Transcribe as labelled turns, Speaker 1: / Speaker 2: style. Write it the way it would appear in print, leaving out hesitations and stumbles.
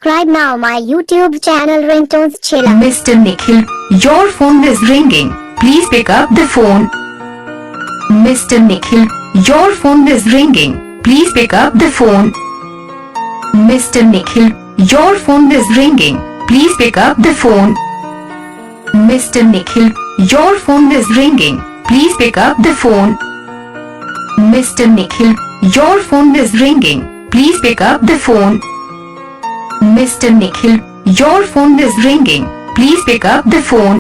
Speaker 1: Subscribe now my YouTube channel Ringtones Chilla.
Speaker 2: Mr. Nikhil, your phone is ringing. Please pick up the phone. Mr. Nikhil, your phone is ringing. Please pick up the phone. Mr. Nikhil, your phone is ringing. Please pick up the phone. Mr. Nikhil, your phone is ringing. Please pick up the phone. Mr. Nikhil, your phone is ringing. Please pick up the phone. Mr. Nikhil, your phone is ringing. Please pick up the phone.